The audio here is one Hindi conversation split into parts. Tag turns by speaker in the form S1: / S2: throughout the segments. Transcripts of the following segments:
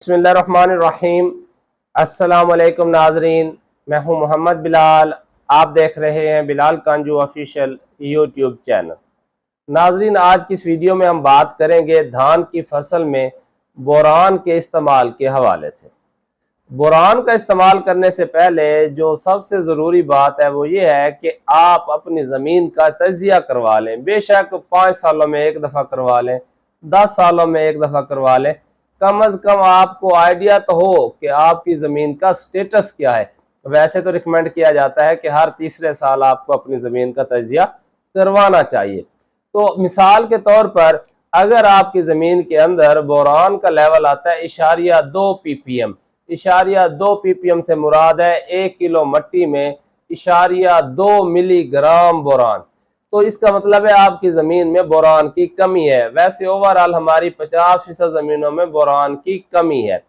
S1: बिस्मिल्लाहिर्रहमानिर्रहीम। अस्सलाम वालेकुम नाजरीन, मैं हूं मोहम्मद बिलाल। आप देख रहे हैं बिलाल कांजू ऑफिशियल यूट्यूब चैनल। नाजरीन, आज की इस वीडियो में हम बात करेंगे धान की फसल में बोरान के इस्तेमाल के हवाले से। बोरान का इस्तेमाल करने से पहले जो सबसे ज़रूरी बात है वो ये है कि आप अपनी ज़मीन का तजिया करवा लें। बेशक 5 सालों में एक दफ़ा करवा लें, 10 सालों में एक दफ़ा करवा लें, कम अज़ कम आपको आइडिया तो हो कि आपकी ज़मीन का स्टेटस क्या है। वैसे तो रिकमेंड किया जाता है कि हर तीसरे साल आपको अपनी ज़मीन का तजिया करवाना चाहिए। तो मिसाल के तौर पर अगर आपकी ज़मीन के अंदर बोरान का लेवल आता है 0.2 ppm, 0.2 ppm से मुराद है 1 किलो मट्टी में 0.2 मिलीग्राम बोरान। तो इसका मतलब है आपकी ज़मीन में बोरान की कमी है। वैसे ओवरऑल हमारी 50% ज़मीनों में बोरान की कमी है।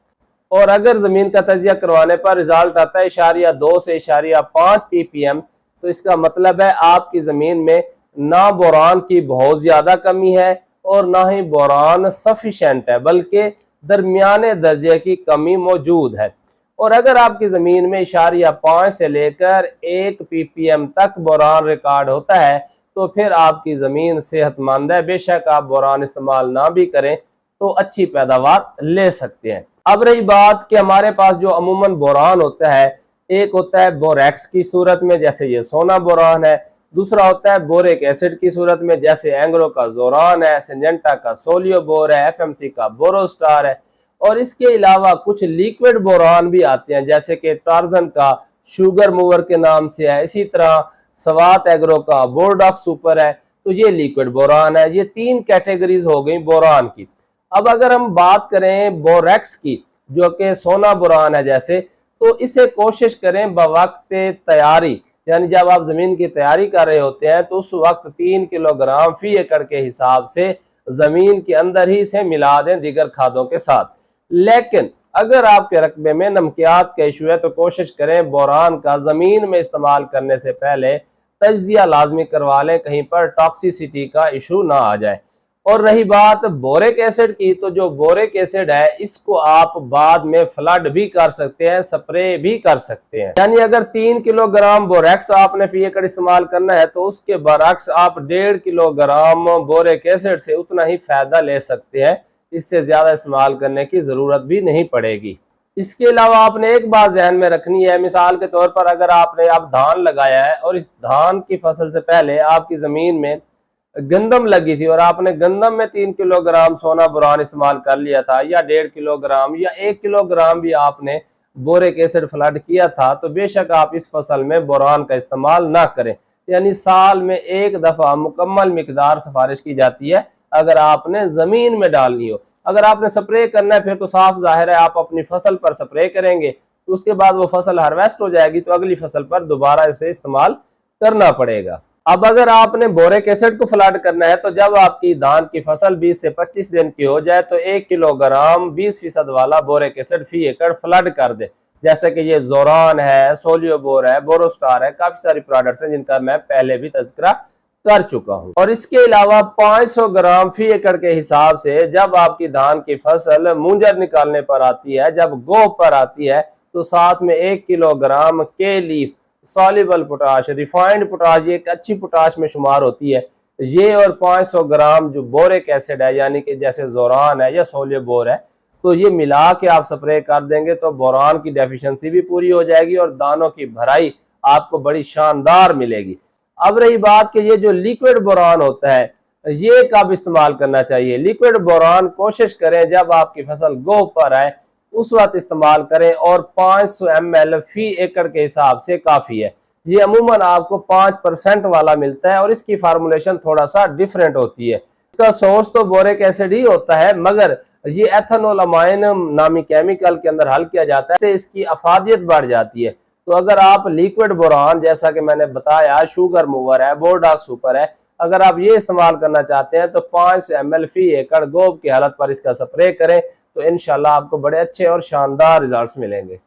S1: और अगर ज़मीन का तजिया करवाने पर रिजल्ट आता है 0.2 से 0.5 ppm, तो इसका मतलब है आपकी ज़मीन में ना बोरान की बहुत ज़्यादा कमी है और ना ही बोरान सफिशेंट है, बल्कि दरमियाने दर्जे की कमी मौजूद है। और अगर आपकी ज़मीन में 0.5 से लेकर 1 ppm तक बोरान रिकॉर्ड होता है तो फिर आपकी ज़मीन सेहतमंद है। बेशक आप बोरान इस्तेमाल ना भी करें तो अच्छी पैदावार ले सकते हैं। अब रही बात कि हमारे पास जो अमूमन बोरान होता है, एक होता है बोरेक्स की सूरत में, जैसे ये सोना बोरान है। दूसरा होता है बोरिक एसिड की सूरत में, जैसे एंग्रो का जोरान है, सिंजेंटा का सोलियो बोर है, एफएमसी का बोरोस्टार है। और इसके अलावा कुछ लिक्विड बोरान भी आते हैं, जैसे कि टार्जन का शुगर मूवर के नाम से है। इसी तरह सवात एग्रो का बोरडॉक सुपर है। तो ये लिक्विड बोरान है। ये 3 कैटेगरीज हो गई बोरान की। अब अगर हम बात करें बोरेक्स की, जो कि सोना बोरान है जैसे, तो इसे कोशिश करें बवक्त तैयारी, यानी जब आप जमीन की तैयारी कर रहे होते हैं तो उस वक्त 3 किलोग्राम फी एकड़ के हिसाब से जमीन के अंदर ही इसे मिला दें दीगर खादों के साथ। लेकिन अगर आपके रकबे में नमकियात का इशू है तो कोशिश करें बोरान का जमीन में इस्तेमाल करने से पहले तजिया लाजमी करवा लें, कहीं पर टॉक्सिसिटी का इशू ना आ जाए। और रही बात बोरिक एसिड की, तो जो बोरिक एसिड है इसको आप बाद में फ्लड भी कर सकते हैं, स्प्रे भी कर सकते हैं। यानी अगर 3 किलोग्राम बोरेक्स आपने फी एकड़ इस्तेमाल करना है तो उसके बरक्स आप 1.5 किलोग्राम बोरिक एसिड से उतना ही फायदा ले सकते हैं। इससे ज्यादा इस्तेमाल करने की जरूरत भी नहीं पड़ेगी। इसके अलावा आपने एक बात ध्यान में रखनी है, मिसाल के तौर पर अगर आपने अब धान लगाया है और इस धान की फसल से पहले आपकी जमीन में गंदम लगी थी और आपने गंदम में 3 किलोग्राम सोना बोरान इस्तेमाल कर लिया था, या 1.5 किलोग्राम या 1 किलोग्राम भी आपने बोरिक एसिड फ्लड किया था, तो बेशक आप इस फसल में बोरान का इस्तेमाल ना करें। यानी साल में एक दफा मुकम्मल मिकदार सिफारिश की जाती है अगर आपने जमीन में डालनी हो। अगर आपने स्प्रे करना है फिर तो साफ जाहिर है आप अपनी फसल पर स्प्रे करेंगे, तो उसके बाद वो फसल हार्वेस्ट हो जाएगी तो अगली फसल पर दोबारा इसे इस्तेमाल करना पड़ेगा। अब अगर आपने बोरिक एसिड को फ्लड करना है तो जब आपकी धान की फसल 20 से 25 दिन की हो जाए तो 1 किलोग्राम 20% वाला बोरिक एसिड फी एकड़ फ्लड कर दे। जैसे कि ये जोरान है, सोलियो बोर है, बोरोस्टार है, काफी सारी प्रोडक्ट्स हैं जिनका मैं पहले भी तज़किरा कर चुका हूं। और इसके अलावा 500 ग्राम फी एकड़ के हिसाब से जब आपकी धान की फसल मूंजर निकालने पर आती है, जब गोब पर आती है, तो साथ में 1 किलोग्राम के leaf soluble potash, refined potash, ये एक अच्छी पोटाश में शुमार होती है, ये और 500 ग्राम जो बोरिक एसिड है, यानी कि जैसे जोरान है या सोलियो बोर है, तो ये मिला के आप स्प्रे कर देंगे तो बोरान की डेफिशिएंसी भी पूरी हो जाएगी और दानों की भराई आपको बड़ी शानदार मिलेगी। अब रही बात कि ये जो लिक्विड बोरान होता है ये कब इस्तेमाल करना चाहिए। लिक्विड बोरान कोशिश करें जब आपकी फसल गोब पर आए उस वक्त इस्तेमाल करें और 500 ml फी एकड़ के हिसाब से काफ़ी है। ये अमूमन आपको 5% वाला मिलता है और इसकी फार्मूलेशन थोड़ा सा डिफरेंट होती है। इसका सोर्स तो बोरिक एसिड ही होता है, मगर ये एथेनॉल अमाइन नामी केमिकल के अंदर हल किया जाता है, इससे इसकी अफादियत बढ़ जाती है। तो अगर आप लिक्विड बोरान, जैसा कि मैंने बताया, शुगर मूवर है, बोरडॉक सुपर है, अगर आप ये इस्तेमाल करना चाहते हैं तो 500 ml फी एकड़ गोब की हालत पर इसका स्प्रे करें तो इंशाल्लाह आपको बड़े अच्छे और शानदार रिजल्ट्स मिलेंगे।